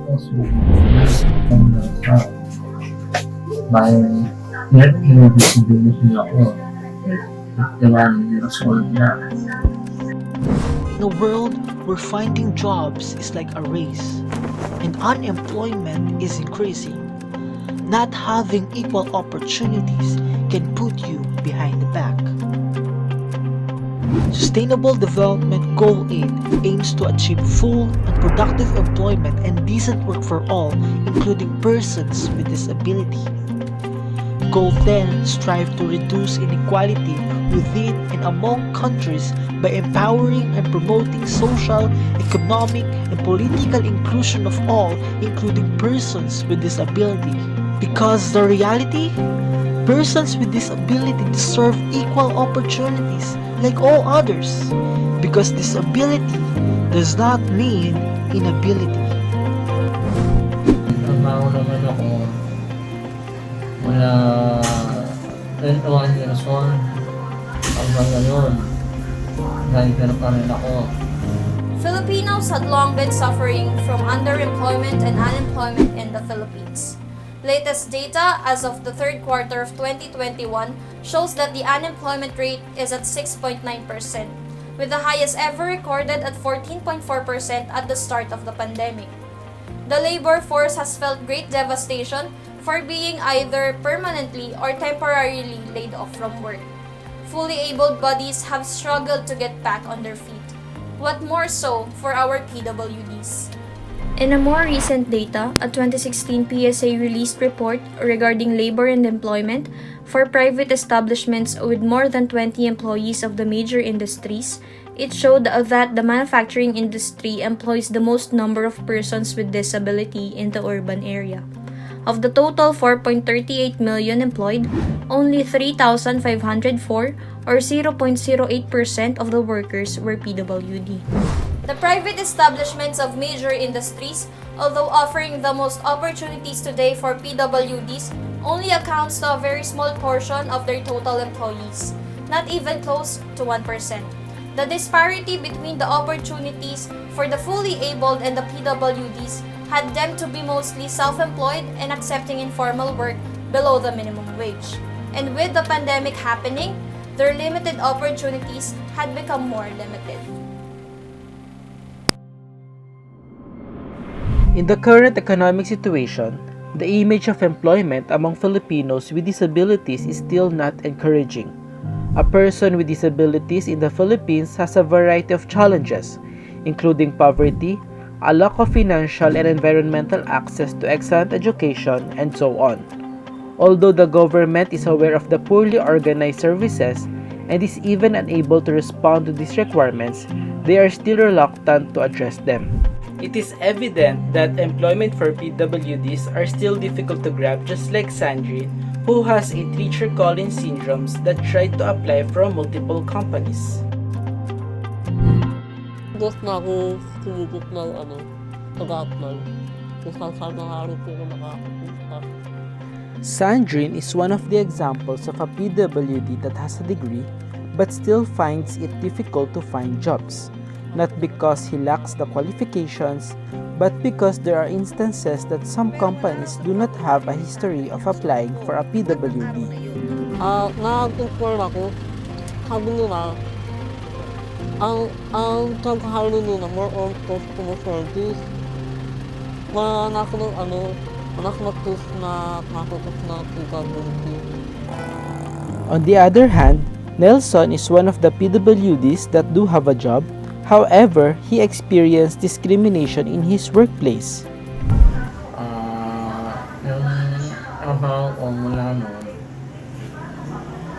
Also, sa may net invisibility ako. 51 years old na. In a world where finding jobs is like a race and unemployment is increasing, not having equal opportunities can put you behind the back. Sustainable Development Goal 8 aims to achieve full and productive employment and decent work for all, including persons with disability. Goal 10 strives to reduce inequality within and among countries by empowering and promoting social, economic, and political inclusion of all, including persons with disability. Because the reality, persons with disability deserve equal opportunities like all others. Because disability does not mean inability. Trabaho naman ako mula 21 years old hanggang ngayon. Driver pa rin ako. Filipinos had long been suffering from underemployment and unemployment in the Philippines. Latest data as of the third quarter of 2021 shows that the unemployment rate is at 6.9%, with the highest ever recorded at 14.4% at the start of the pandemic. The labor force has felt great devastation for being either permanently or temporarily laid off from work. Fully abled bodies have struggled to get back on their feet. What more so for our PWDs? In a more recent data, a 2016 PSA released report regarding labor and employment for private establishments with more than 20 employees of the major industries, it showed that the manufacturing industry employs the most number of persons with disability in the urban area. Of the total 4.38 million employed, only 3,504 or 0.08% of the workers were PWD. The private establishments of major industries, although offering the most opportunities today for PWDs, only accounts to a very small portion of their total employees, not even close to 1%. The disparity between the opportunities for the fully abled and the PWDs had them to be mostly self-employed and accepting informal work below the minimum wage. And with the pandemic happening, their limited opportunities had become more limited. In the current economic situation, the image of employment among Filipinos with disabilities is still not encouraging. A person with disabilities in the Philippines has a variety of challenges, including poverty, a lack of financial and environmental access to excellent education, and so on. Although the government is aware of the poorly organized services and is even unable to respond to these requirements, they are still reluctant to address them. It is evident that employment for PWDs are still difficult to grab, just like Sandrine, who has a teacher calling syndromes that tried to apply from multiple companies. Gusto na ako sumubok ng pag-apply. Kung saan nakari po ako nakakapunta. Sandrine is one of the examples of a PWD that has a degree but still finds it difficult to find jobs. Not because he lacks the qualifications, but because there are instances that some companies do not have a history of applying for a PWD. Nag-inform ako, sabi nila, ang trabaho nila more on customer service. Wala na ako na nakakot na PWD. On the other hand, Nelson is one of the PWDs that do have a job. However, he experienced discrimination in his workplace. Yung trabaho ko mula noon,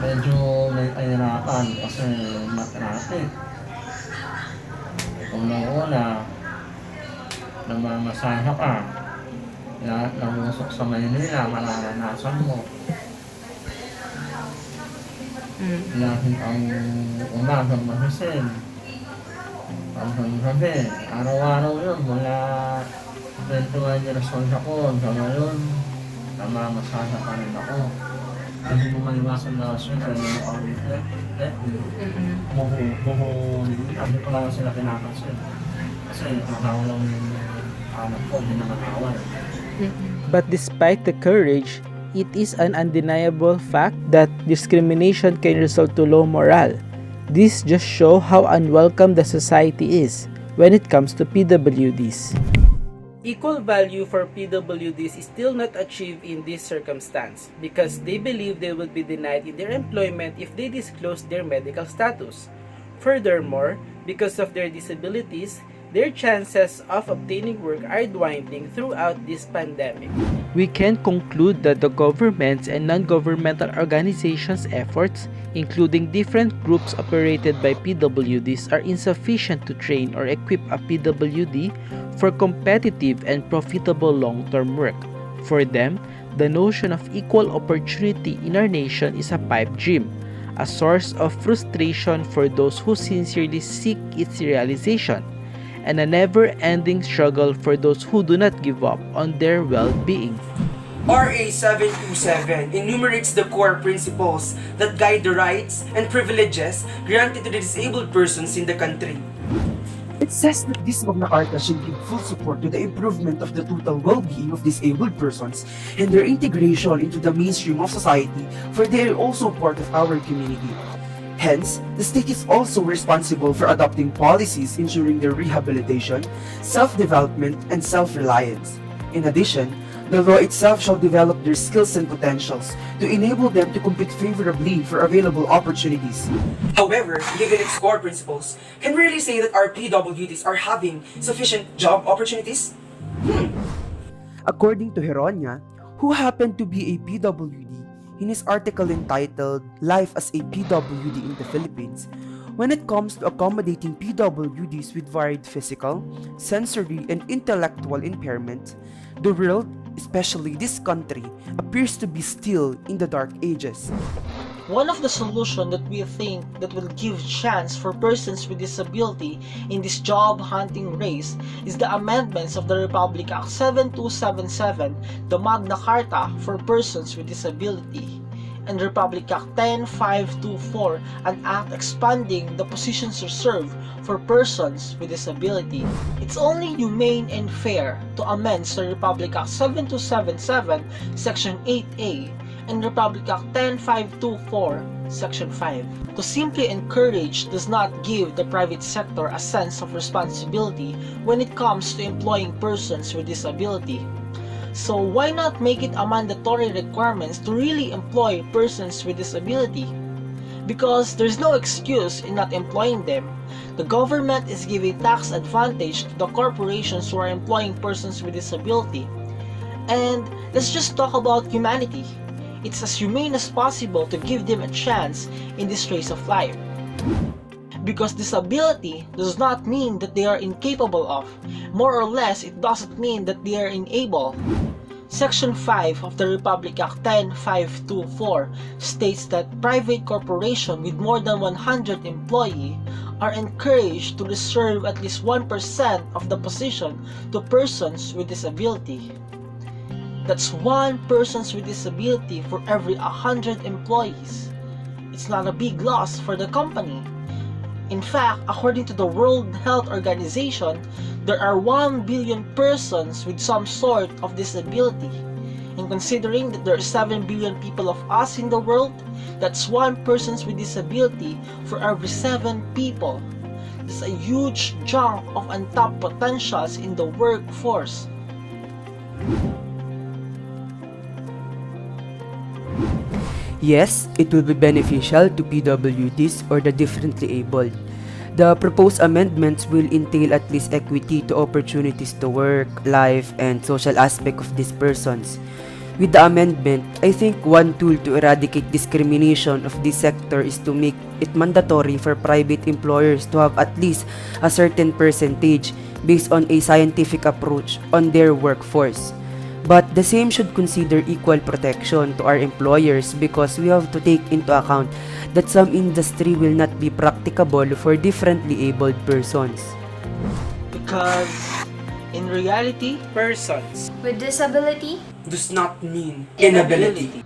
medyo may kahirapan kasi matraffic. Una, namamasahe ka. Lahat ng usok sa Maynila, mararanasan mo. Lahat ang umagang mahisin. Ang gabi, araw-araw yun, mula 21 years old ako, hanggang ngayon, namamasahe pa rin ako. Hindi mo maliwasan na siyempre yung Ano ko lang sila pinapansin. Kasi nakakawalan yung anak ko, hindi naman awal. But despite the courage, it is an undeniable fact that discrimination can result to low morale. This just shows how unwelcome the society is when it comes to PWDs. Equal value for PWDs is still not achieved in this circumstance because they believe they will be denied in their employment if they disclose their medical status. Furthermore, because of their disabilities, their chances of obtaining work are dwindling throughout this pandemic. We can conclude that the governments and non-governmental organizations' efforts, including different groups operated by PWDs, are insufficient to train or equip a PWD for competitive and profitable long-term work. For them, the notion of equal opportunity in our nation is a pipe dream, a source of frustration for those who sincerely seek its realization, and a never-ending struggle for those who do not give up on their well-being. RA 727 enumerates the core principles that guide the rights and privileges granted to the disabled persons in the country. It says that this Magna Carta should give full support to the improvement of the total well-being of disabled persons and their integration into the mainstream of society, for they are also part of our community. Hence, the state is also responsible for adopting policies ensuring their rehabilitation, self-development, and self-reliance. In addition, the law itself shall develop their skills and potentials to enable them to compete favorably for available opportunities. However, given its core principles, can we really say that our PWDs are having sufficient job opportunities? According to Heronia, who happened to be a PWD, in his article entitled Life as a PWD in the Philippines, when it comes to accommodating PWDs with varied physical, sensory, and intellectual impairment, the world, especially this country, appears to be still in the dark ages. One of the solutions that we think that will give chance for persons with disability in this job hunting race is the amendments of the Republic Act 7277, the Magna Carta for persons with disability, and Republic Act 10524, an act expanding the positions reserved for persons with disability. It's only humane and fair to amend the Republic Act 7277, Section 8A, and Republic Act 10524, Section 5, to simply encourage does not give the private sector a sense of responsibility when it comes to employing persons with disability. So why not make it a mandatory requirement to really employ persons with disability? Because there's no excuse in not employing them. The government is giving tax advantage to the corporations who are employing persons with disability. And let's just talk about humanity. It's as humane as possible to give them a chance in this race of life. Because disability does not mean that they are incapable of. More or less, it doesn't mean that they are unable. Section 5 of the Republic Act 10524 states that private corporations with more than 100 employees are encouraged to reserve at least 1% of the position to persons with disability. That's one person with disability for every 100 employees. It's not a big loss for the company. In fact, according to the World Health Organization, there are 1 billion persons with some sort of disability. And considering that there are 7 billion people of us in the world, that's one person with disability for every 7 people. That's a huge chunk of untapped potentials in the workforce. Yes, it will be beneficial to PWDs or the differently abled. The proposed amendments will entail at least equity to opportunities to work, life, and social aspect of these persons. With the amendment, I think one tool to eradicate discrimination of this sector is to make it mandatory for private employers to have at least a certain percentage based on a scientific approach on their workforce. But the same should consider equal protection to our employers because we have to take into account that some industry will not be practicable for differently abled persons. Because in reality, Persons With disability, Does not mean inability.